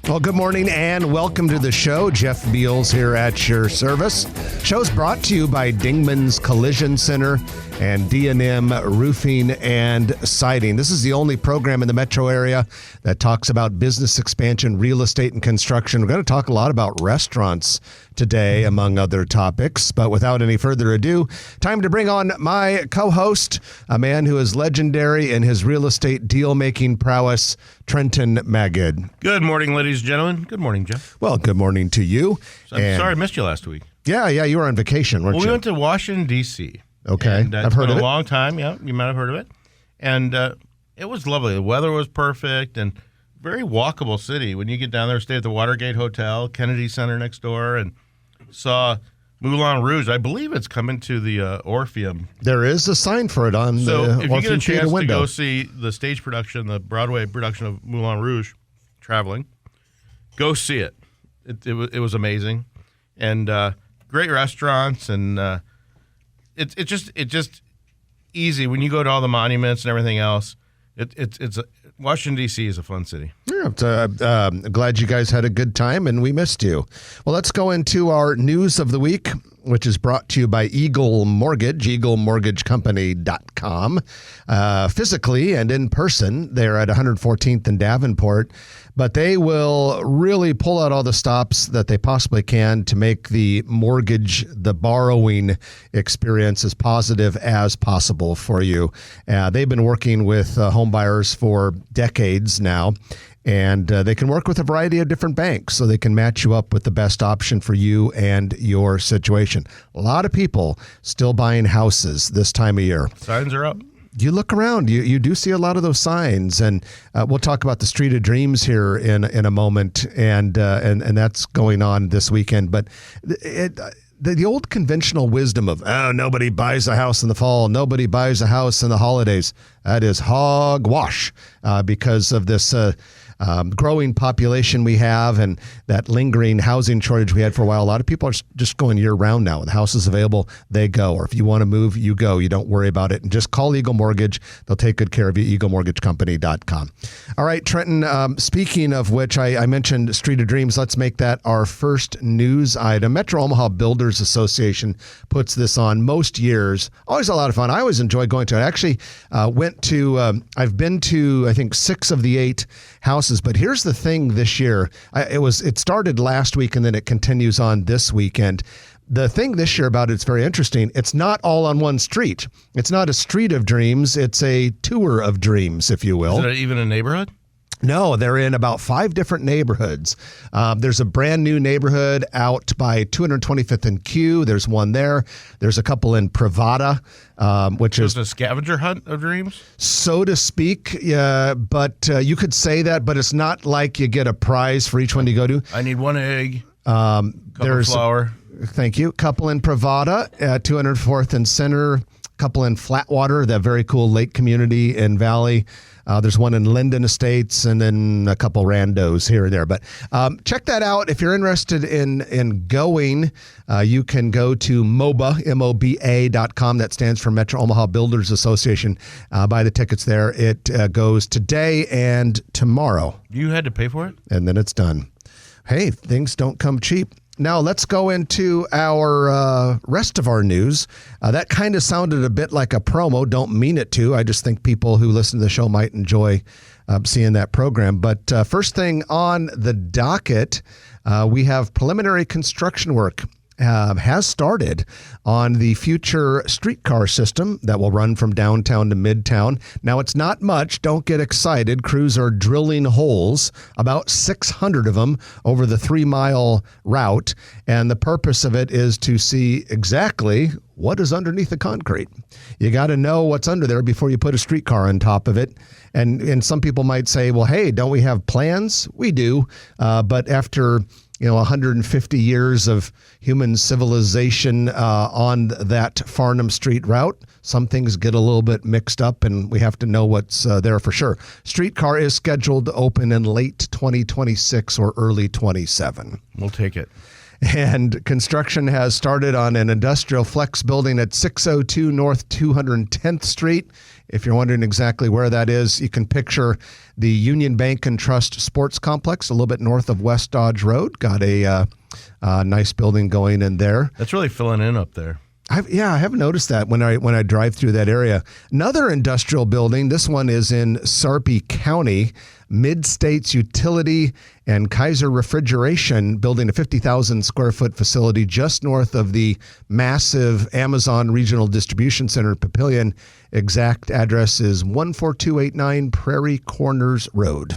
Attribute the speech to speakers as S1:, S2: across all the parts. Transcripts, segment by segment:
S1: Well, good morning and welcome to the show. Jeff Beals here at your service. Show's brought to you by Dingman's Collision Center and D&M Roofing and Siding. This is the only program in the metro area that talks about business expansion, real estate, and construction. We're going to talk a lot about restaurants today, among other topics. But without any further ado, time to bring on my co-host, a man who is legendary in his real estate deal-making prowess, Trenton Magid.
S2: Good morning, ladies and gentlemen. Good morning, Jeff.
S1: Well, good morning to you.
S2: So I'm sorry I missed you last week.
S1: Yeah, you were on vacation, weren't you?
S2: We went to Washington, D.C.
S1: Okay,
S2: and,
S1: I've heard of it.
S2: It's been a long time, yeah, you might have heard of it. And it was lovely. The weather was perfect and very walkable city. When you get down there, stay at the Watergate Hotel, Kennedy Center next door, and saw Moulin Rouge. I believe it's coming to the Orpheum.
S1: There is a sign for it on the
S2: Orpheum. So if you get a chance to
S1: window.
S2: go see the stage production, the Broadway production of Moulin Rouge, traveling, go see it. It was amazing. And great restaurants, and it's just easy when you go to all the monuments and everything else. Washington, D.C. is a fun city.
S1: Yeah, glad you guys had a good time, and we missed you. Well, let's go into our news of the week, which is brought to you by Eagle Mortgage, eaglemortgagecompany.com. Physically and in person, they're at 114th and Davenport, but they will really pull out all the stops that they possibly can to make the mortgage, the borrowing experience as positive as possible for you. They've been working with home buyers for decades now, and they can work with a variety of different banks so they can match you up with the best option for you and your situation. A lot of people still buying houses this time of year.
S2: Signs are up.
S1: You look around, you do see a lot of those signs, and we'll talk about the Street of Dreams here in a moment, and that's going on this weekend. But the old conventional wisdom of, nobody buys a house in the fall, nobody buys a house in the holidays, that is hogwash because of this growing population we have and that lingering housing shortage we had for a while. A lot of people are just going year round now. When the house is available, they go. Or if you want to move, you go. You don't worry about it. And just call Eagle Mortgage. They'll take good care of you, eaglemortgagecompany.com. All right, Trenton, speaking of which, I mentioned Street of Dreams. Let's make that our first news item. Metro Omaha Builders Association puts this on most years. Always a lot of fun. I always enjoy going to it. I actually I've been to, I think, 6 of the 8 houses. But here's the thing this year. It started last week and then it continues on this weekend. The thing this year about it's very interesting. It's not all on one street. It's not a street of dreams. It's a tour of dreams, if you will.
S2: Is it even a neighborhood?
S1: No, they're in about 5 different neighborhoods. There's a brand new neighborhood out by 225th and Q. There's one there. There's a couple in Pravada, which is
S2: a scavenger hunt of dreams,
S1: so to speak. Yeah, but you could say that, but it's not like you get a prize for each one you go to.
S2: I need 1 egg.
S1: There's
S2: flour.
S1: Thank you. Couple in Pravada at 204th and Center. Couple in Flatwater, that very cool lake community in Valley. There's one in Linden Estates, and then a couple randos here and there. But check that out. If you're interested in going, you can go to MOBA, MOBA.com. That stands for Metro Omaha Builders Association. Buy the tickets there. It goes today and tomorrow.
S2: You had to pay for it?
S1: And then it's done. Hey, things don't come cheap. Now, let's go into our rest of our news. That kind of sounded a bit like a promo. Don't mean it to. I just think people who listen to the show might enjoy seeing that program. But first thing on the docket, we have preliminary construction work has started on the future streetcar system that will run from downtown to midtown. Now, it's not much. Don't get excited. Crews are drilling holes, about 600 of them, over the 3-mile route. And the purpose of it is to see exactly what is underneath the concrete. You got to know what's under there before you put a streetcar on top of it. And some people might say, well, hey, don't we have plans? We do. But after 150 years of human civilization on that Farnham Street route, some things get a little bit mixed up, and we have to know what's there for sure. Streetcar is scheduled to open in late 2026 or early 27.
S2: We'll take it.
S1: And construction has started on an industrial flex building at 602 North 210th Street If you're wondering exactly where that is, you can picture the Union Bank and Trust Sports Complex a little bit north of West Dodge Road. Got a nice building going in there.
S2: That's really filling in up there.
S1: I have noticed that when I drive through that area. Another industrial building. This one is in Sarpy County. Mid-States Utility and Kaiser Refrigeration building a 50,000 square foot facility just north of the massive Amazon Regional Distribution Center Papillion. Exact address is 14289 Prairie Corners Road.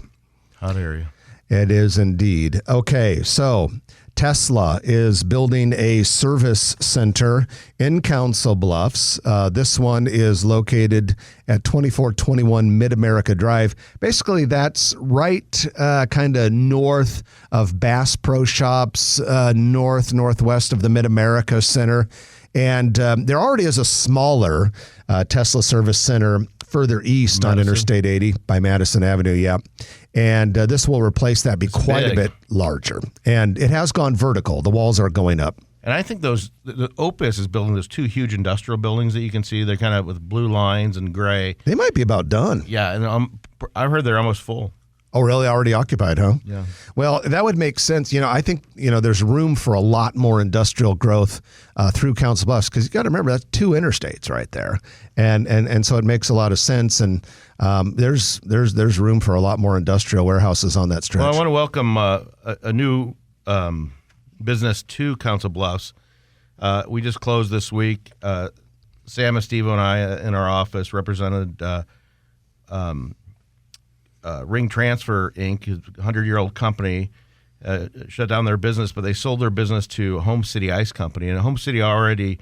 S2: Hot area.
S1: It is indeed. Okay, so Tesla is building a service center in Council Bluffs. This one is located at 2421 Mid-America Drive. Basically, that's right kind of north of Bass Pro Shops, northwest of the Mid-America Center. And there already is a smaller Tesla service center further east on Interstate 80 by Madison Avenue, yeah. And this will replace that, be quite a bit larger. And it has gone vertical. The walls are going up.
S2: And I think the Opus is building those 2 huge industrial buildings that you can see. They're kind of with blue lines and gray.
S1: They might be about done.
S2: Yeah, and I've heard they're almost full.
S1: Oh, really? Already occupied, huh?
S2: Yeah.
S1: Well, that would make sense. I think, there's room for a lot more industrial growth through Council Bluffs, because you got to remember that's 2 interstates right there. And so it makes a lot of sense. And there's room for a lot more industrial warehouses on that stretch.
S2: Well, I want to welcome a new business to Council Bluffs. We just closed this week. Sam Estivo and I in our office represented Ring Transfer Inc., a 100-year-old company, shut down their business, but they sold their business to Home City Ice Company. And Home City already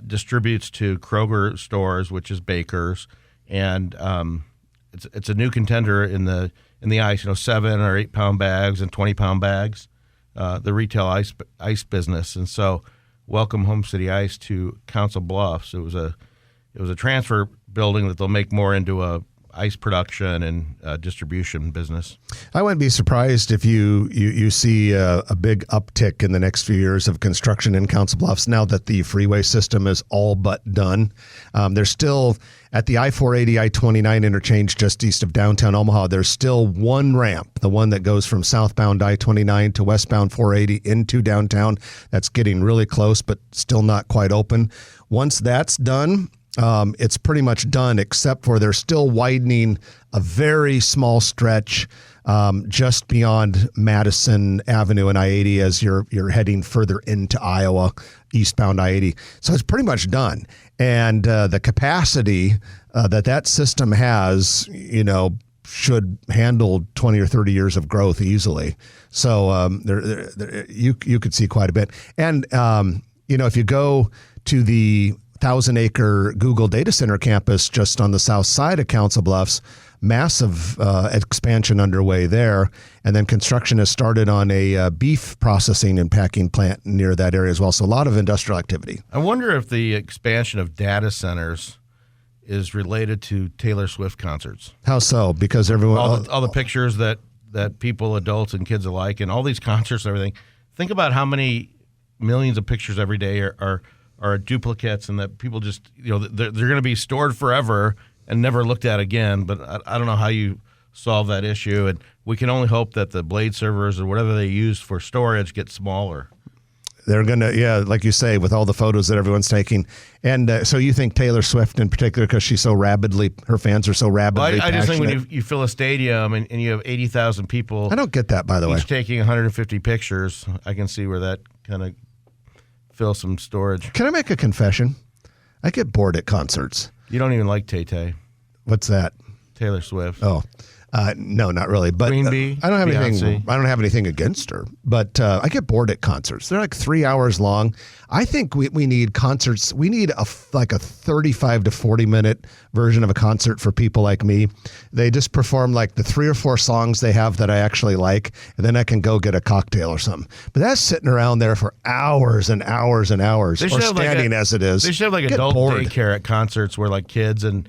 S2: distributes to Kroger stores, which is Baker's, and it's a new contender in the ice. 7 or 8 pound bags and 20-pound bags, the retail ice business. And so, welcome Home City Ice to Council Bluffs. It was a transfer building that they'll make more into a ice production and distribution business. I
S1: wouldn't be surprised if you see a big uptick in the next few years of construction in Council Bluffs now that the freeway system is all but done. There's still, at the I-480, I-29 interchange just east of downtown Omaha, there's still one ramp, the one that goes from southbound I-29 to westbound 480 into downtown. That's getting really close, but still not quite open. Once that's done, it's pretty much done, except for they're still widening a very small stretch just beyond Madison Avenue and I-80 as you're heading further into Iowa, eastbound I-80. So it's pretty much done. And the capacity that system has, should handle 20 or 30 years of growth easily. So you could see quite a bit. And, if you go to the 1,000-acre Google data center campus just on the south side of Council Bluffs, massive expansion underway there. And then construction has started on a beef processing and packing plant near that area as well. So a lot of industrial activity.
S2: I wonder if the expansion of data centers is related to Taylor Swift concerts.
S1: How so? Because everyone...
S2: All the pictures that people, adults and kids alike, and all these concerts and everything. Think about how many millions of pictures every day are duplicates, and that people just, they're going to be stored forever and never looked at again. But I don't know how you solve that issue. And we can only hope that the blade servers or whatever they use for storage get smaller.
S1: They're going to, like you say, with all the photos that everyone's taking. And so you think Taylor Swift in particular, because she's so her fans are so rabidly
S2: I just think
S1: passionate.
S2: when you fill a stadium and you have 80,000 people.
S1: I don't get that, by the way.
S2: Each taking 150 pictures, I can see where that kind of fill some storage.
S1: Can I make a confession? I get bored at concerts.
S2: You don't even like Tay-Tay.
S1: What's that?
S2: Taylor Swift.
S1: Oh, no, not really. But
S2: Queen Bee,
S1: I don't have
S2: Beyonce.
S1: anything. I don't have anything against her. But I get bored at concerts. They're like 3 hours long. I think we need concerts. We need a 35 to 40 minute version of a concert for people like me. They just perform like the 3 or 4 songs they have that I actually like, and then I can go get a cocktail or something. But that's sitting around there for hours and hours and hours, or standing as it is.
S2: They should have like adult daycare at concerts where like kids and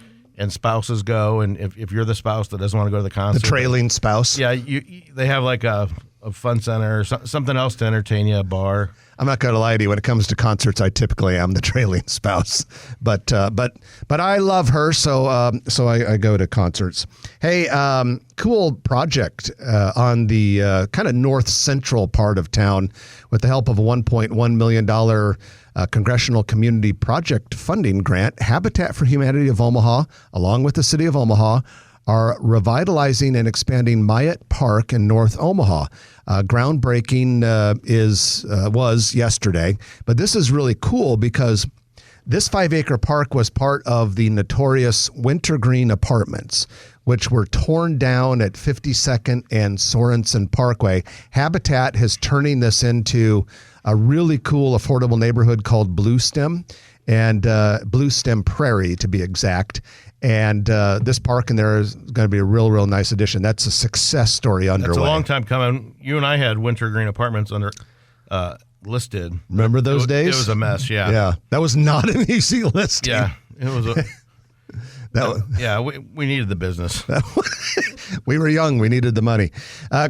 S2: spouses go, and if you're the spouse that doesn't want to go to the concert,
S1: the trailing spouse.
S2: Yeah, they have like a fun center or something else to entertain you, a bar.
S1: I'm not going to lie to you. When it comes to concerts, I typically am the trailing spouse. But I love her, so I go to concerts. Hey, cool project on the kind of north central part of town with the help of a $1.1 million Congressional Community Project funding grant. Habitat for Humanity of Omaha, along with the city of Omaha, are revitalizing and expanding Myatt Park in North Omaha. Groundbreaking was yesterday, but this is really cool because this 5-acre park was part of the notorious Wintergreen Apartments, which were torn down at 52nd and Sorensen Parkway. Habitat is turning this into a really cool, affordable neighborhood called Bluestem, and Bluestem Prairie, to be exact. And this park in there is going to be a real nice addition. That's a success story underway.
S2: It's a long time coming. You and I had Wintergreen Apartments under listed.
S1: Remember those days?
S2: It was a mess, yeah.
S1: Yeah, that was not an easy listing.
S2: Yeah, it was we needed the business.
S1: We were young. We needed the money.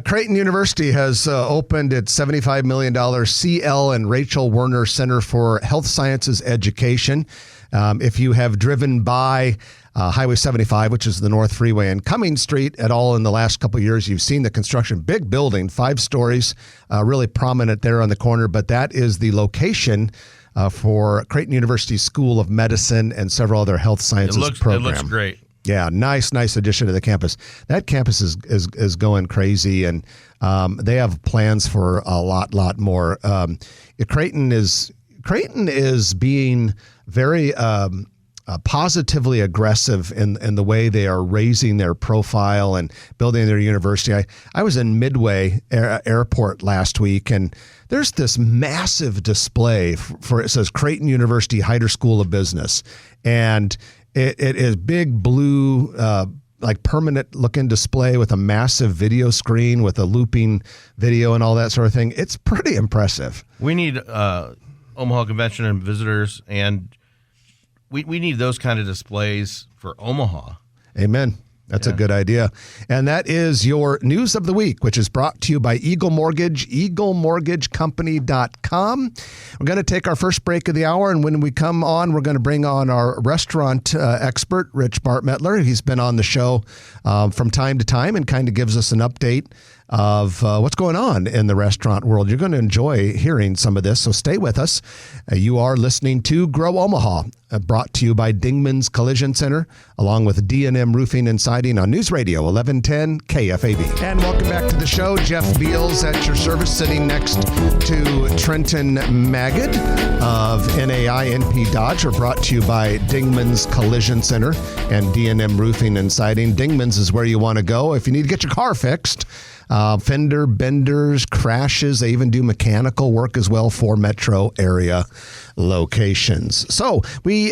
S1: Creighton University has opened its $75 million C.L. and Rachel Werner Center for Health Sciences Education. If you have driven by Highway 75, which is the North Freeway, and Cummings Street at all in the last couple of years, you've seen the construction. Big building, 5 stories, really prominent there on the corner. But that is the location for Creighton University School of Medicine and several other health sciences programs.
S2: It looks great.
S1: Yeah, nice addition to the campus. That campus is going crazy, and they have plans for a lot more. Creighton is being very positively aggressive in the way they are raising their profile and building their university. I was in Midway Airport last week, and there's this massive display for it says Creighton University Heider School of Business, and it is big blue, like permanent looking display with a massive video screen with a looping video and all that sort of thing. It's pretty impressive.
S2: We need Omaha Convention and Visitors, and we need those kind of displays for Omaha.
S1: Amen. That's a good idea. And that is your news of the week, which is brought to you by Eagle Mortgage, eaglemortgagecompany.com. We're going to take our first break of the hour, and when we come on, we're going to bring on our restaurant expert, Rich Barmettler. He's been on the show from time to time and kind of gives us an update of what's going on in the restaurant world. You're going to enjoy hearing some of this, so stay with us. You are listening to Grow Omaha, brought to you by Dingman's Collision Center, along with D&M Roofing and Siding on News Radio 1110 KFAB. And welcome back to the show. Jeff Beals at your service, sitting next to Trenton Magid of NAI NP Dodge. We're brought to you by Dingman's Collision Center and D&M Roofing and Siding. Dingman's is where you want to go if you need to get your car fixed. Fender benders, crashes. They even do mechanical work as well for metro area locations. So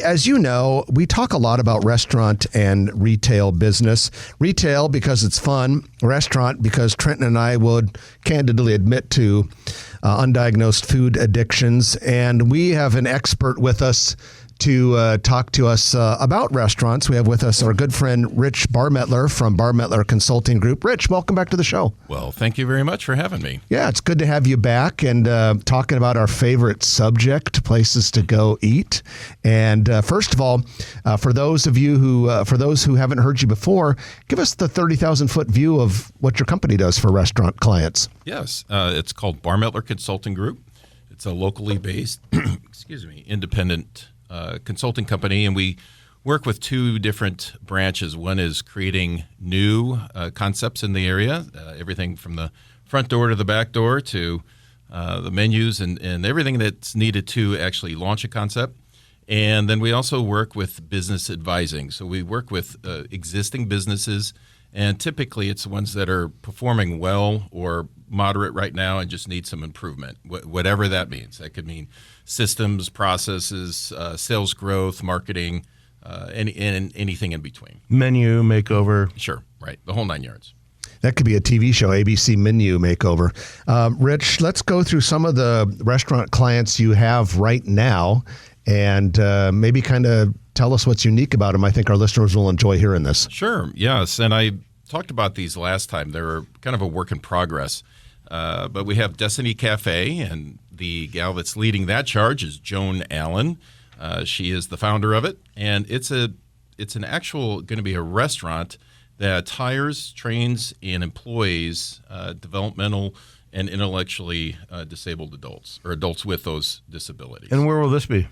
S1: as you know, we talk a lot about restaurant and retail business. Retail because it's fun. Restaurant because Trenton and I would candidly admit to undiagnosed food addictions. And we have an expert with us to talk to us about restaurants. We have with us our good friend, Rich Barmettler from Barmettler Consulting Group. Rich, welcome back to the show.
S3: Well, thank you very much for having me.
S1: Yeah, it's good to have you back and talking about our favorite subject, places to go eat. And first of all, for those who haven't heard you before, give us the 30,000-foot view of what your company does for restaurant clients.
S3: Yes, it's called Barmettler Consulting Group. It's a locally based, independent consulting company, and we work with 2 different branches. One is creating new concepts in the area, everything from the front door to the back door to the menus and everything that's needed to actually launch a concept. And then we also work with business advising. So we work with existing businesses, and typically it's the ones that are performing well or moderate right now and just need some improvement, whatever that means. That could mean systems, processes, sales growth, marketing, anything in between.
S2: Menu makeover.
S3: Sure, right. The whole 9 yards.
S1: That could be a TV show, ABC Menu Makeover. Rich, let's go through some of the restaurant clients you have right now and maybe kind of tell us what's unique about them. I think our listeners will enjoy hearing this.
S3: Sure, yes. And I talked about these last time. They were kind of a work in progress. But we have Destiny Cafe, and the gal that's leading that charge is Joan Allen. She is the founder of it, and it's an actual going to be a restaurant that hires, trains, and employs developmental and intellectually disabled adults or adults with those disabilities.
S2: And where will this be?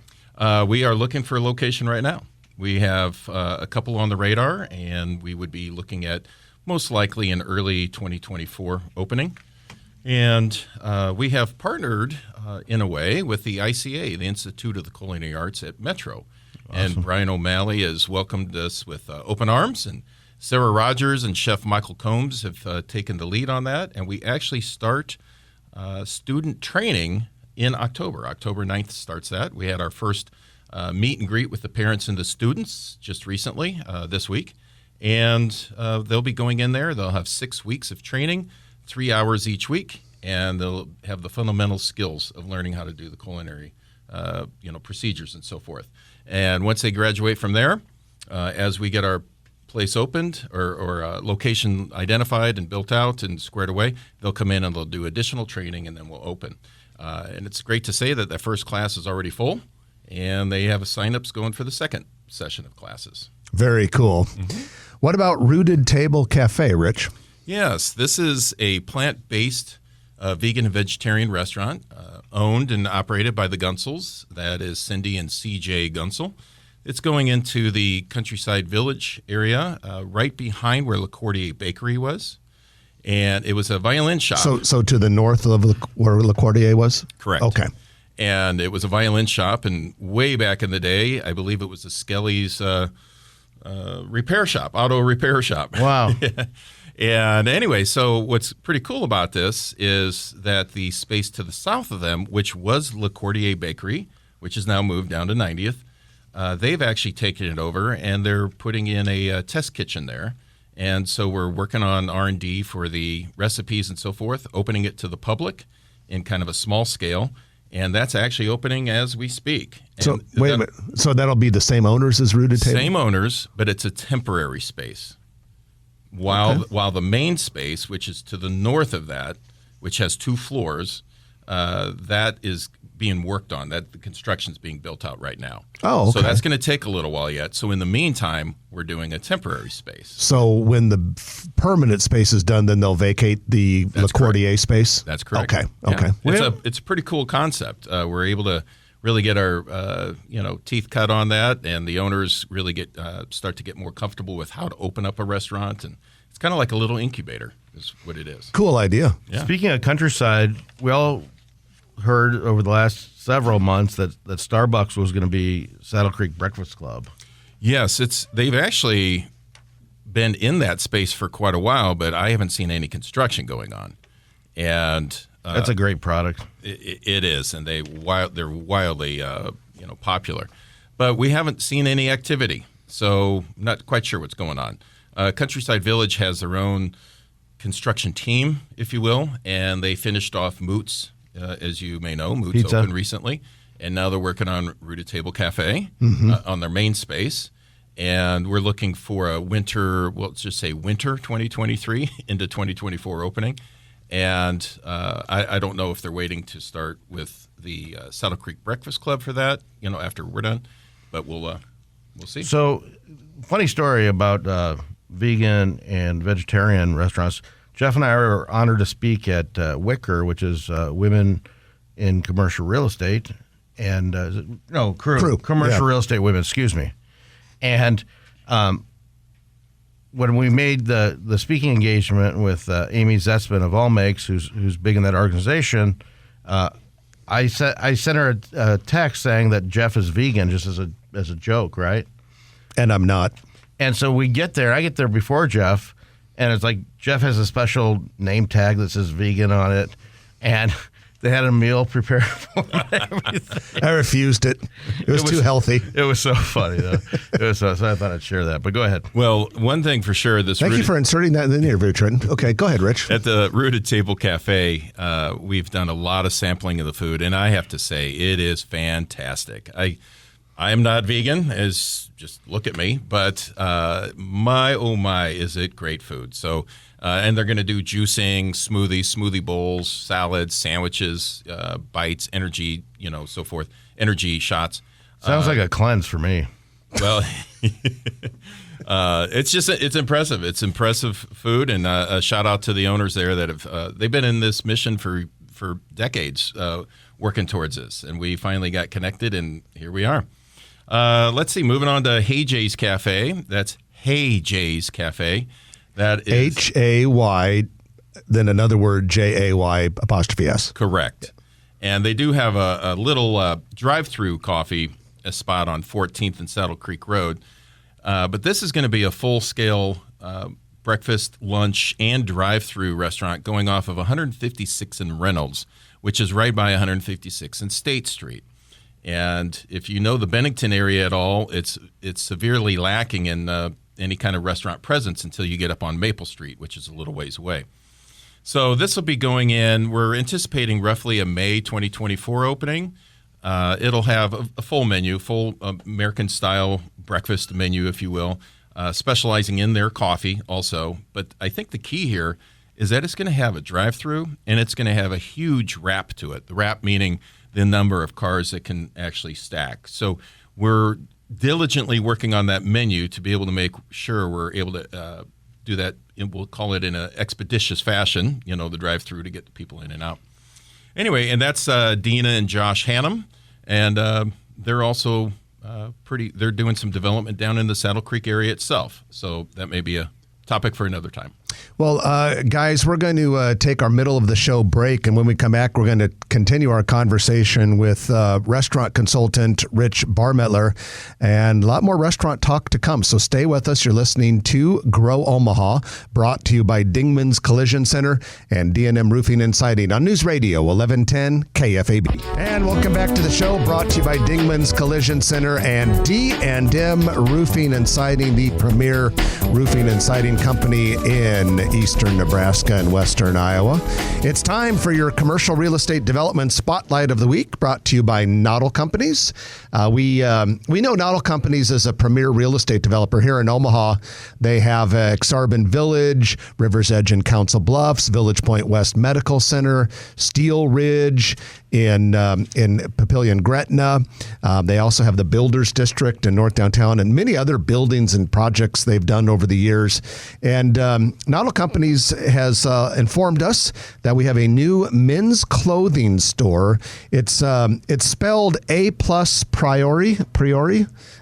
S3: We are looking for a location right now. We have a couple on the radar, and we would be looking at most likely an early 2024 opening. And we have partnered in a way with the ICA, the Institute of the Culinary Arts at Metro. Awesome. And Brian O'Malley has welcomed us with open arms, and Sarah Rogers and Chef Michael Combs have taken the lead on that. And we actually start student training in October. October 9th starts that. We had our first meet and greet with the parents and the students just recently, this week. And they'll be going in there. They'll have 6 weeks of training, 3 hours each week, and they'll have the fundamental skills of learning how to do the culinary procedures and so forth. And once they graduate from there, as we get our place opened or location identified and built out and squared away, they'll come in and they'll do additional training, and then we'll open. And it's great to say that that first class is already full, and they have signups going for the second session of classes.
S1: Very cool. Mm-hmm. What about Rooted Table Cafe, Rich?
S3: Yes, this is a plant-based vegan and vegetarian restaurant owned and operated by the Gunsels. That is Cindy and CJ Gunsel. It's going into the Countryside Village area, right behind where LaCourtier Bakery was. And it was a violin shop.
S1: So to the north of where LaCourtier was?
S3: Correct.
S1: Okay.
S3: And it was a violin shop, and way back in the day, I believe it was the Skelly's repair shop, auto repair shop.
S2: Wow.
S3: And anyway, so what's pretty cool about this is that the space to the south of them, which was LaCourtier Bakery, which is now moved down to 90th, they've actually taken it over, and they're putting in a test kitchen there. And so we're working on R&D for the recipes and so forth, opening it to the public in kind of a small scale. And that's actually opening as we speak.
S1: So wait a minute. So that'll be the same owners as Rooted Table?
S3: Same owners, but it's a temporary space. While the main space, which is to the north of that, which has 2 floors, that is being worked on. That the construction's being built out right now.
S1: Oh, okay.
S3: So that's going to take a little while yet. So in the meantime, we're doing a temporary space.
S1: So when the permanent space is done, then they'll vacate the LaCourtier space?
S3: That's correct.
S1: Okay. Okay.
S3: Yeah. It's a pretty cool concept. We're able to really get our teeth cut on that, and the owners really start to get more comfortable with how to open up a restaurant, and it's kind of like a little incubator is what it is.
S1: Cool idea.
S2: Yeah. Speaking of Countryside, we all heard over the last several months that Starbucks was going to be Saddle Creek Breakfast Club.
S3: Yes, they've actually been in that space for quite a while, but I haven't seen any construction going on. And
S2: that's a great product.
S3: It is, and they're wildly popular. But we haven't seen any activity, so I'm not quite sure what's going on. Countryside Village has their own construction team, if you will, and they finished off Moots. As you may know, Moots
S2: Pizza.
S3: opened recently, and now they're working on Rooted Table Cafe on their main space. And we're looking for a winter 2023 into 2024 opening. And I don't know if they're waiting to start with the Saddle Creek Breakfast Club for that, after we're done. But we'll see.
S2: So, funny story about vegan and vegetarian restaurants. Jeff and I are honored to speak at Wicker, which is Women in Commercial Real Estate, and Crew. Commercial Real Estate Women, excuse me. And when we made the speaking engagement with Amy Zetzman of All Makes, who's big in that organization, I sent her a text saying that Jeff is vegan, just as a joke, right?
S1: And I'm not.
S2: And so I get there before Jeff. And it's like Jeff has a special name tag that says vegan on it, and they had a meal prepared for everything.
S1: I refused it. It was too healthy.
S2: It was so funny, though. So I thought I'd share that. But go ahead.
S3: Well, one thing for sure.
S1: Thank you for inserting that in the interview, Trenton. Okay, go ahead, Rich.
S3: At the Rooted Table Cafe, we've done a lot of sampling of the food, and I have to say it is fantastic. I I am not vegan, as just look at me, but my, oh my, is it great food. So, and they're going to do juicing, smoothies, smoothie bowls, salads, sandwiches, bites, energy, so forth, energy shots.
S2: Sounds like a cleanse for me.
S3: Well, it's impressive. It's impressive food, and a shout out to the owners there that have they've been in this mission for decades, working towards this, and we finally got connected, and here we are. Let's see. Moving on to Hey Jay's Cafe. That's Hey Jay's Cafe. That is
S1: Hay, then another word JAY''S.
S3: Correct. And they do have a little drive-through coffee spot on 14th and Saddle Creek Road. But this is going to be a full-scale breakfast, lunch, and drive-through restaurant going off of 156 in Reynolds, which is right by 156 and State Street. And if you know the Bennington area at all, it's severely lacking in any kind of restaurant presence until you get up on Maple Street, which is a little ways away. So this will be going in. We're anticipating roughly a May 2024 opening. It'll have a full menu, full American-style breakfast menu, if you will, specializing in their coffee also. But I think the key here is that it's going to have a drive-through, and it's going to have a huge wrap to it. The wrap meaning the number of cars that can actually stack. So we're diligently working on that menu to be able to make sure we're able to do that. We'll call it in an expeditious fashion, the drive-through to get the people in and out. Anyway, and that's Dina and Josh Hannum, and they're also they're doing some development down in the Saddle Creek area itself. So that may be a topic for another time.
S1: Well, guys, we're going to take our middle of the show break, and when we come back, we're going to continue our conversation with restaurant consultant Rich Barmettler, and a lot more restaurant talk to come. So stay with us. You're listening to Grow Omaha, brought to you by Dingman's Collision Center and D&M Roofing and Siding on News Radio 1110 KFAB. And welcome back to the show, brought to you by Dingman's Collision Center and D&M Roofing and Siding, the premier roofing and siding company in eastern Nebraska and western Iowa. It's time for your commercial real estate development spotlight of the week, brought to you by Noddle Companies. We know Noddle Companies is a premier real estate developer here in Omaha. They have Exarban Village, Rivers Edge and Council Bluffs, Village Point West Medical Center, Steel Ridge in Papillion Gretna. They also have the Builders District in North Downtown and many other buildings and projects they've done over the years. And Noddle Companies has informed us that we have a new men's clothing store. It's spelled A+ priori,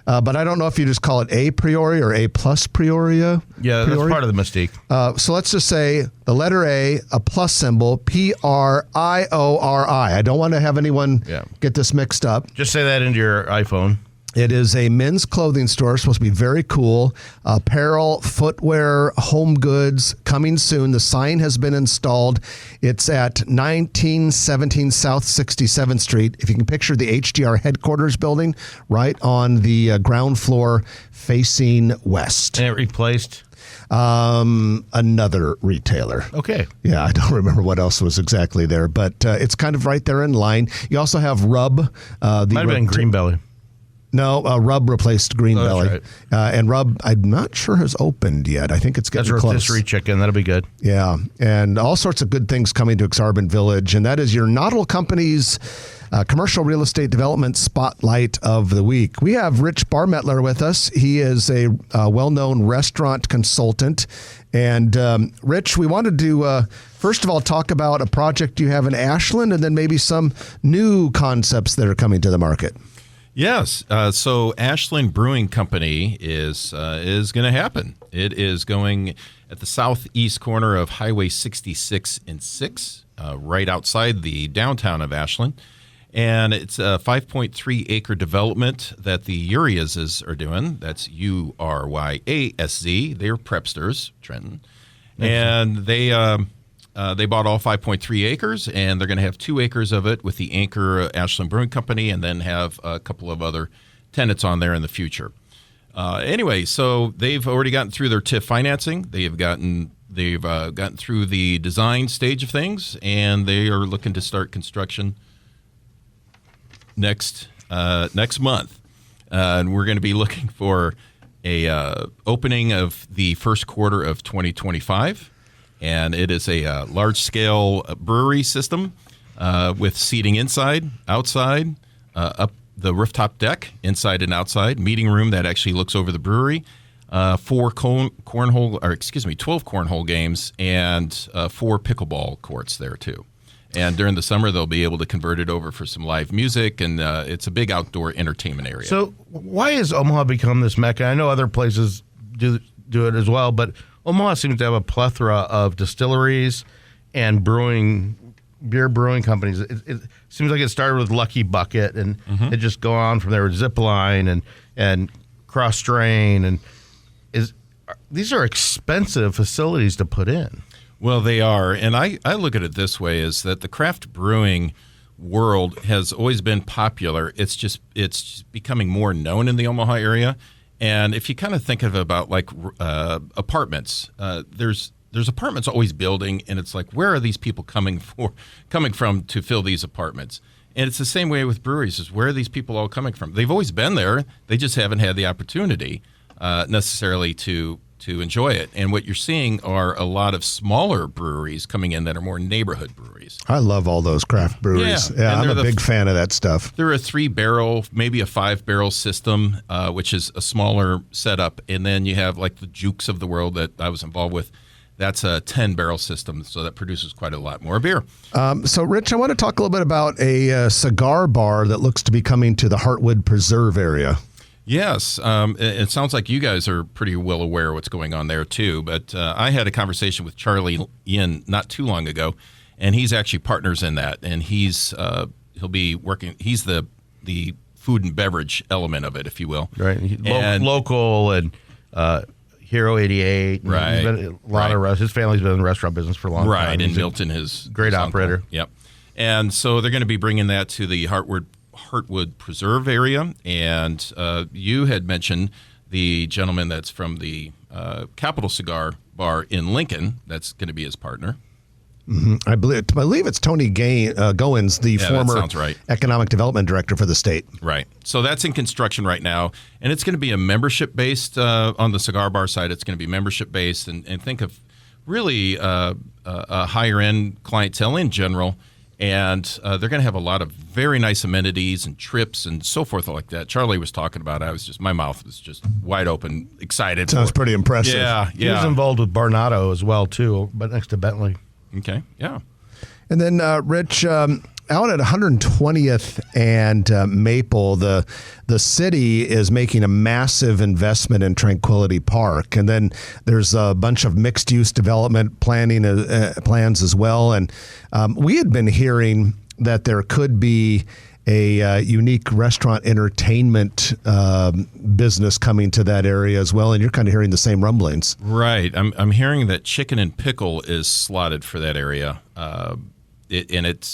S1: but I don't know if you just call it A priori or A+ prioria.
S2: Yeah, that's part of the mystique.
S1: So let's just say the letter A plus symbol, PRIORI. I don't want to have anyone get this mixed up.
S2: Just say that into your iPhone.
S1: It is a men's clothing store. It's supposed to be very cool. Apparel, footwear, home goods, coming soon. The sign has been installed. It's at 1917 South 67th Street. If you can picture the HDR headquarters building right on the ground floor facing west.
S2: And it replaced?
S1: Another retailer.
S2: Okay.
S1: Yeah, I don't remember what else was exactly there, but it's kind of right there in line. You also have Rub.
S2: Might have been Greenbelly.
S1: No, Rub replaced Greenbelly.
S2: Right.
S1: And Rub, I'm not sure has opened yet. I think it's getting close.
S2: That's rotisserie chicken. That'll be good.
S1: Yeah, and all sorts of good things coming to Exarban Village, and that is your Noddle Company's commercial real estate development spotlight of the week. We have Rich Barmettler with us. He is a well-known restaurant consultant. And Rich, we wanted to, first of all, talk about a project you have in Ashland, and then maybe some new concepts that are coming to the market.
S3: Yes. So Ashland Brewing Company is going to happen. It is going at the southeast corner of Highway 66 and 6, right outside the downtown of Ashland. And it's a 5.3 acre development that the Urias are doing. That's URYASZ. They're Prepsters, Trenton. And they bought all 5.3 acres, and they're going to have 2 acres of it with the anchor Ashland Brewing Company, and then have a couple of other tenants on there in the future. Anyway, so they've already gotten through their TIF financing. They've gotten through the design stage of things, and they are looking to start construction next month. and we're going to be looking for a opening of the first quarter of 2025, and it is a large-scale brewery system with seating inside, outside, up the rooftop deck, inside and outside, meeting room that actually looks over the brewery, 12 cornhole games, and 4 pickleball courts there too. And during the summer, they'll be able to convert it over for some live music, and it's a big outdoor entertainment area.
S2: So why has Omaha become this mecca? I know other places do it as well, but Omaha seems to have a plethora of distilleries and beer brewing companies. It seems like it started with Lucky Bucket, and it just go on from there with Zipline and Cross Strain, and these are expensive facilities to put in.
S3: Well, they are, and I look at it this way, is that the craft brewing world has always been popular. It's just becoming more known in the Omaha area. And if you kind of think of it about like apartments, there's apartments always building, and it's like, where are these people coming from to fill these apartments? And it's the same way with breweries, is where are these people all coming from? They've always been there. They just haven't had the opportunity necessarily to enjoy it. And what you're seeing are a lot of smaller breweries coming in that are more neighborhood breweries.
S1: I love all those craft breweries. Yeah, I'm a big fan of that stuff.
S3: They're a 3-barrel, maybe a 5-barrel system, which is a smaller setup. And then you have like the Jukes of the world that I was involved with. That's a 10-barrel system, so that produces quite a lot more beer.
S1: So, Rich, I want to talk a little bit about a cigar bar that looks to be coming to the Heartwood Preserve area.
S3: Yes. It sounds like you guys are pretty well aware of what's going on there, too. But I had a conversation with Charlie Yin not too long ago, and he's actually partners in that. And he'll be working. He's the food and beverage element of it, if you will.
S2: Right. Local and Hero 88.
S3: Right.
S2: He's been a lot of his family's been in the restaurant business for a long time.
S3: Right. And Milton, his
S2: great operator.
S3: Uncle. Yep. And so they're going to be bringing that to the Heartwood Preserve area, and you had mentioned the gentleman that's from the Capital Cigar Bar in Lincoln. That's going to be his partner.
S1: Mm-hmm. I believe it's Tony Goins, the former economic development director for the state.
S3: Right. So that's in construction right now, and it's going to be a membership-based on the cigar bar side. It's going to be membership-based, and think of really a higher-end clientele in general. And they're going to have a lot of very nice amenities and trips and so forth like that. Charlie was talking about it. My mouth was just wide open, excited.
S1: Sounds pretty impressive.
S3: Yeah.
S2: He was involved with Barnado as well, too, but next to Bentley.
S3: Okay, yeah.
S1: And then, Rich, out at 120th and Maple, the city is making a massive investment in Tranquility Park, and then there's a bunch of mixed-use development plans as well. And we had been hearing that there could be a unique restaurant entertainment business coming to that area as well, and you're kind of hearing the same rumblings.
S3: Right. I'm hearing that Chicken and Pickle is slotted for that area.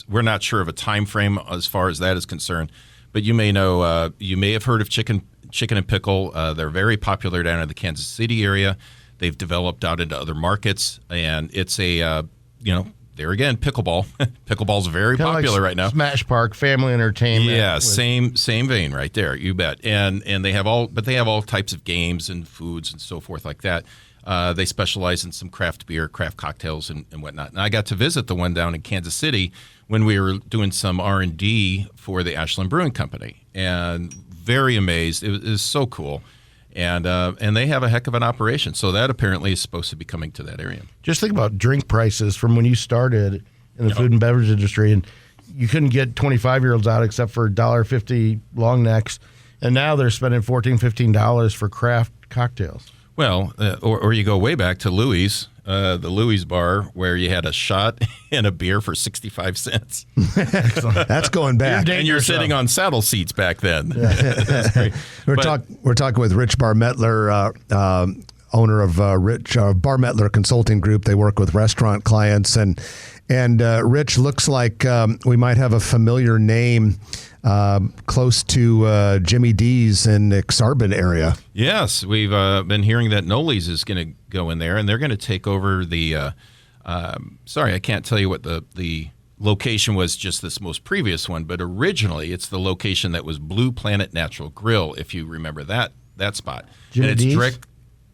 S3: We're not sure of a time frame as far as that is concerned, but you may know, you may have heard of Chicken and Pickle. They're very popular down in the Kansas City area. They've developed out into other markets, and it's there again, pickleball. Pickleball's very popular right now.
S2: Smash Park, family entertainment.
S3: Yeah, same vein right there. You bet. And they have all types of games and foods and so forth like that. They specialize in some craft beer, craft cocktails, and whatnot. And I got to visit the one down in Kansas City when we were doing some R&D for the Ashland Brewing Company, and very amazed. It was so cool. And they have a heck of an operation. So that apparently is supposed to be coming to that area.
S2: Just think about drink prices from when you started in the food and beverage industry, and you couldn't get 25-year-olds out except for $1.50 long necks, and now they're spending $14, $15 for craft cocktails.
S3: Well, or you go way back to Louis, the Louis bar, where you had a shot and a beer for 65 cents.
S1: That's going back.
S3: And you're sitting on saddle seats back then.
S1: That's great. We're talking with Rich Barmettler, owner of Barmettler Consulting Group. They work with restaurant clients. And Rich, looks like we might have a familiar name close to Jimmy D's in the Exarban area.
S3: Yes, we've been hearing that Noli's is going to go in there, and they're going to take over the. Sorry, I can't tell you what the location was just this most previous one, but originally it's the location that was Blue Planet Natural Grill, if you remember that spot.
S4: Jimmy
S3: and it's
S4: D's?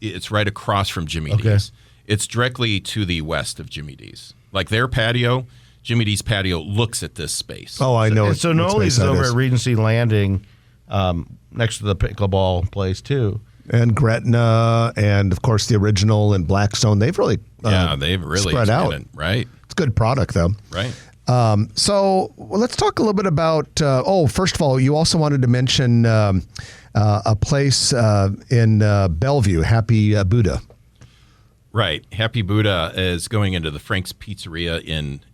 S3: It's right across from Jimmy
S4: Okay.
S3: D's. It's directly to the west of Jimmy D's. Like their patio, Jimmy D's patio looks at this space.
S1: Oh, I know.
S2: And so
S1: what
S2: Noli's
S1: space that
S2: over
S1: is.
S2: at Regency Landing, next to the pickleball place too.
S1: And Gretna, and of course the original and Blackstone. They've really
S3: They've really
S1: spread out.
S3: expanded, right?
S1: It's a good product, though.
S3: Right.
S1: So let's talk a little bit about. First of all, you also wanted to mention a place in Bellevue, Happy Buddha.
S3: Right. Happy Buddha is going into the Frank's Pizzeria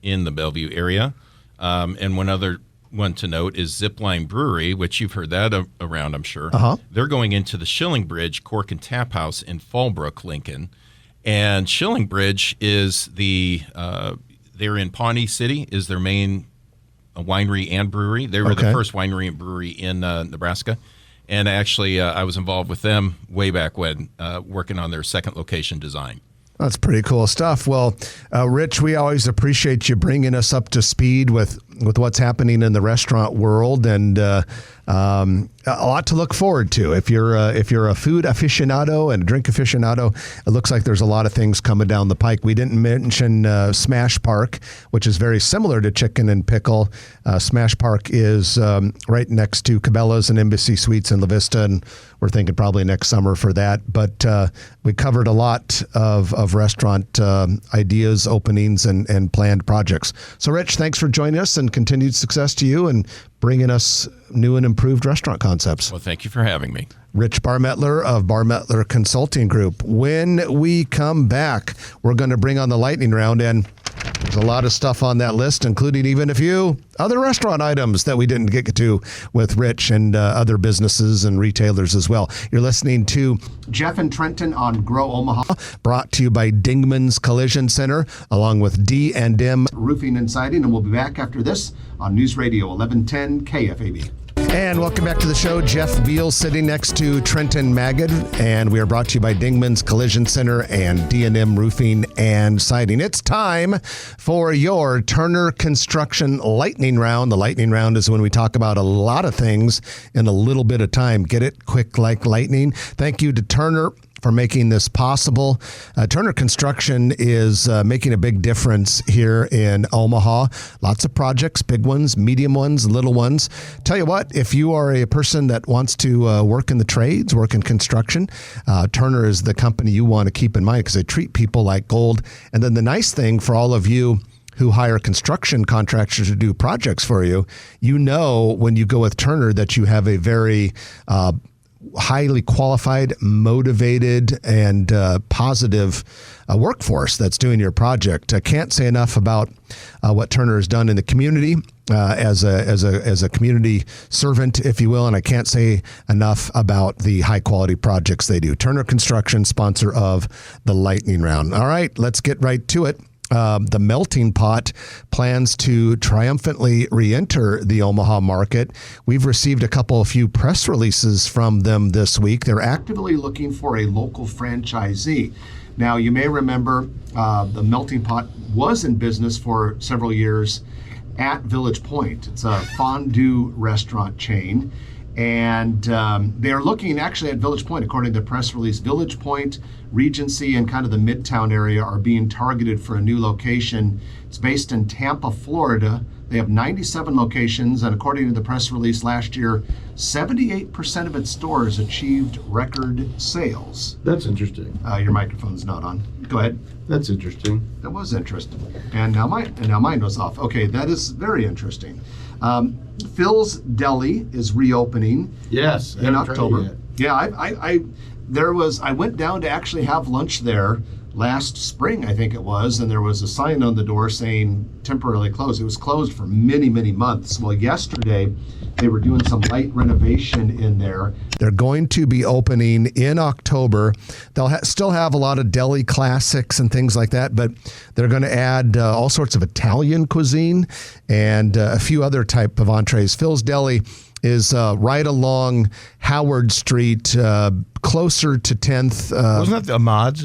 S3: in the Bellevue area. And one other one to note is Zipline Brewery, which you've heard that around, I'm sure.
S1: Uh-huh.
S3: They're going into the Shilling Bridge Cork and Tap House in Fallbrook, Lincoln. And Shilling Bridge is they're in Pawnee City, is their main winery and brewery. They were
S1: Okay.
S3: the first winery and brewery in Nebraska. And actually, I was involved with them way back when, working on their second location design.
S1: That's pretty cool stuff. Well, Rich, we always appreciate you bringing us up to speed with what's happening in the restaurant world, and a lot to look forward to. If you're a food aficionado and a drink aficionado, it looks like there's a lot of things coming down the pike. We didn't mention Smash Park, which is very similar to Chicken and Pickle. Smash Park is right next to Cabela's and Embassy Suites in La Vista, and we're thinking probably next summer for that. But we covered a lot of restaurant ideas, openings, and planned projects. So, Rich, thanks for joining us, and continued success to you and bringing us new and improved restaurant concepts.
S3: Well, thank you for having me.
S1: Rich Barmettler of Barmettler Consulting Group. When we come back, we're going to bring on the lightning round, and there's a lot of stuff on that list, including even a few other restaurant items that we didn't get to with Rich, and other businesses and retailers as well. You're listening to Jeff and Trenton on Grow Omaha, brought to you by Dingman's Collision Center, along with D&M Roofing and Siding, and we'll be back after this on News Radio 1110 KFAB. And welcome back to the show. Jeff Beal sitting next to Trenton Magid, and we are brought to you by Dingman's Collision Center and D&M Roofing and Siding. It's time for your Turner Construction Lightning Round. The Lightning Round is when we talk about a lot of things in a little bit of time. Get it quick like lightning. Thank you to Turner for making this possible. Turner Construction is making a big difference here in Omaha. Lots of projects, big ones, medium ones, little ones. Tell you what, if you are a person that wants to work in the trades, work in construction, Turner is the company you want to keep in mind, because they treat people like gold. And then the nice thing for all of you who hire construction contractors to do projects for you, you know when you go with Turner that you have a very highly qualified, motivated, and positive workforce that's doing your project. I can't say enough about what Turner has done in the community as a community servant, if you will, and I can't say enough about the high quality projects they do. Turner Construction, sponsor of the Lightning Round. All right, let's get right to it. The Melting Pot plans to triumphantly re-enter the Omaha market. We've received a few press releases from them this week. They're actively looking for a local franchisee. Now, you may remember the Melting Pot was in business for several years at Village Point. It's a fondue restaurant chain. And they're looking actually at Village Point, according to the press release. Village Point, Regency, and kind of the Midtown area are being targeted for a new location. It's based in Tampa, Florida. They have 97 locations, and according to the press release last year, 78% of its stores achieved record sales.
S4: That's interesting.
S1: Your microphone's not on. Go ahead.
S4: That's interesting.
S1: That was interesting. And now mine was off. Okay, that is very interesting. Phil's Deli is reopening.
S4: Yes, I
S1: in
S4: haven't tried it
S1: October.
S4: yet.
S1: Yeah, I went down to actually have lunch there last spring, I think it was, and there was a sign on the door saying temporarily closed. It was closed for many, many months. Well, yesterday they were doing some light renovation in there. They're going to be opening in October. They'll still have a lot of deli classics and things like that, but they're going to add all sorts of Italian cuisine and a few other type of entrees. Phil's Deli is right along Howard Street, closer to 10th.
S2: Wasn't that the Ahmad's?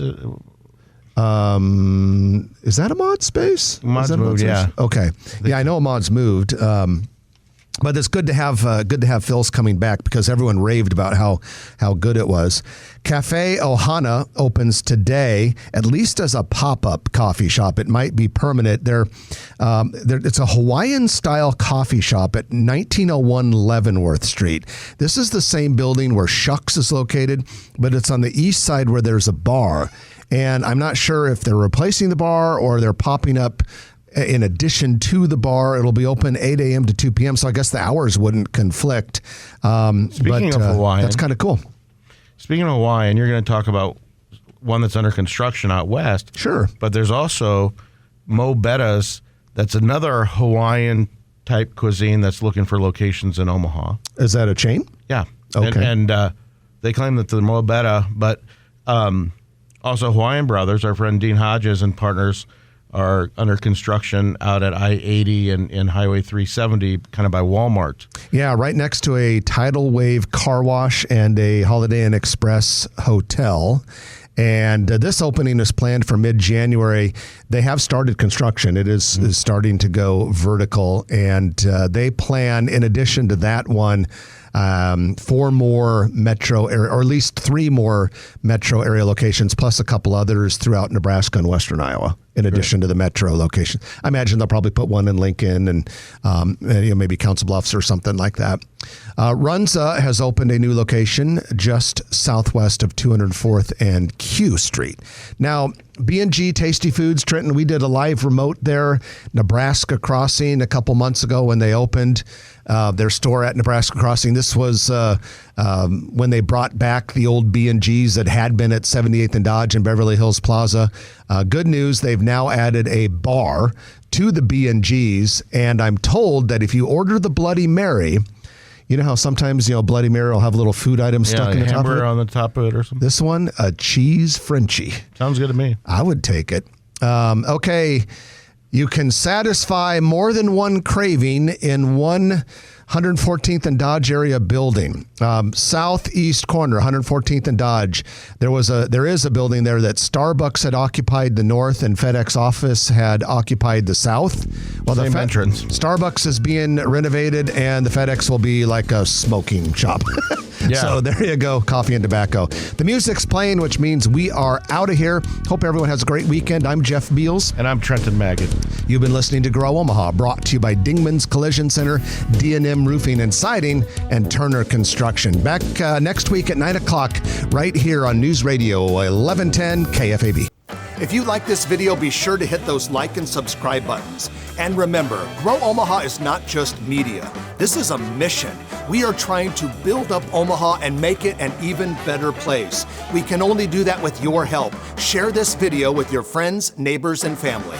S1: Is that Ahmad's space?
S2: Ahmad's
S1: Is that
S2: moved,
S1: Ahmad's
S2: yeah.
S1: space? Okay. Yeah, I know Ahmad's moved. But it's good to have Phil's coming back because everyone raved about how good it was. Cafe Ohana opens today, at least as a pop-up coffee shop. It might be permanent. It's a Hawaiian-style coffee shop at 1901 Leavenworth Street. This is the same building where Shucks is located, but it's on the east side where there's a bar. And I'm not sure if they're replacing the bar or they're popping up in addition to the bar. It'll be open 8 a.m. to 2 p.m., so I guess the hours wouldn't conflict.
S2: Speaking of Hawaiian,
S1: that's kind of cool.
S2: Speaking of Hawaiian, you're going to talk about one that's under construction out west.
S1: Sure.
S2: But there's also Mo Betta's. That's another Hawaiian-type cuisine that's looking for locations in Omaha.
S1: Is that a chain?
S2: Yeah.
S1: Okay.
S2: And they claim that the Mo Betta, but also Hawaiian Brothers, our friend Dean Hodges and partners, are under construction out at I-80 and Highway 370, kind of by Walmart.
S1: Yeah, right next to a tidal wave car wash and a Holiday Inn Express hotel. And this opening is planned for mid-January. They have started construction. It is starting to go vertical. And they plan, in addition to that one, 4 more metro area, or at least 3 more metro area locations, plus a couple others throughout Nebraska and western Iowa, in addition to the metro location. I imagine they'll probably put one in Lincoln and maybe Council Bluffs or something like that. Runza has opened a new location just southwest of 204th and Q Street. Now, B&G Tasty Foods, Trenton, we did a live remote there, Nebraska Crossing, a couple months ago when they opened their store at Nebraska Crossing. This was when they brought back the old B&Gs that had been at 78th and Dodge and Beverly Hills Plaza. Good news, they've now added a bar to the B&Gs, and I'm told that if you order the Bloody Mary, you know how sometimes Bloody Mary will have little food items stuck in the top of
S2: hamburger
S1: it?
S2: on the top of it or something.
S1: This one, a cheese Frenchie.
S2: Sounds good to me.
S1: I would take it. Okay, you can satisfy more than one craving in one 114th and Dodge area building. Southeast corner, 114th and Dodge. There is a building there that Starbucks had occupied the north and FedEx office had occupied the south. Well,
S2: Same entrance.
S1: Starbucks is being renovated and the FedEx will be like a smoking shop.
S2: Yeah.
S1: So there you go, coffee and tobacco. The music's playing, which means we are out of here. Hope everyone has a great weekend. I'm Jeff Beals.
S2: And I'm Trenton Maggot.
S1: You've been listening to Grow Omaha, brought to you by Dingman's Collision Center, D&M Roofing and Siding, and Turner Construction. Back next week at 9 o'clock, right here on News Radio 1110 KFAB. If you like this video, be sure to hit those like and subscribe buttons. And remember, Grow Omaha is not just media. This is a mission. We are trying to build up Omaha and make it an even better place. We can only do that with your help. Share this video with your friends, neighbors, and family.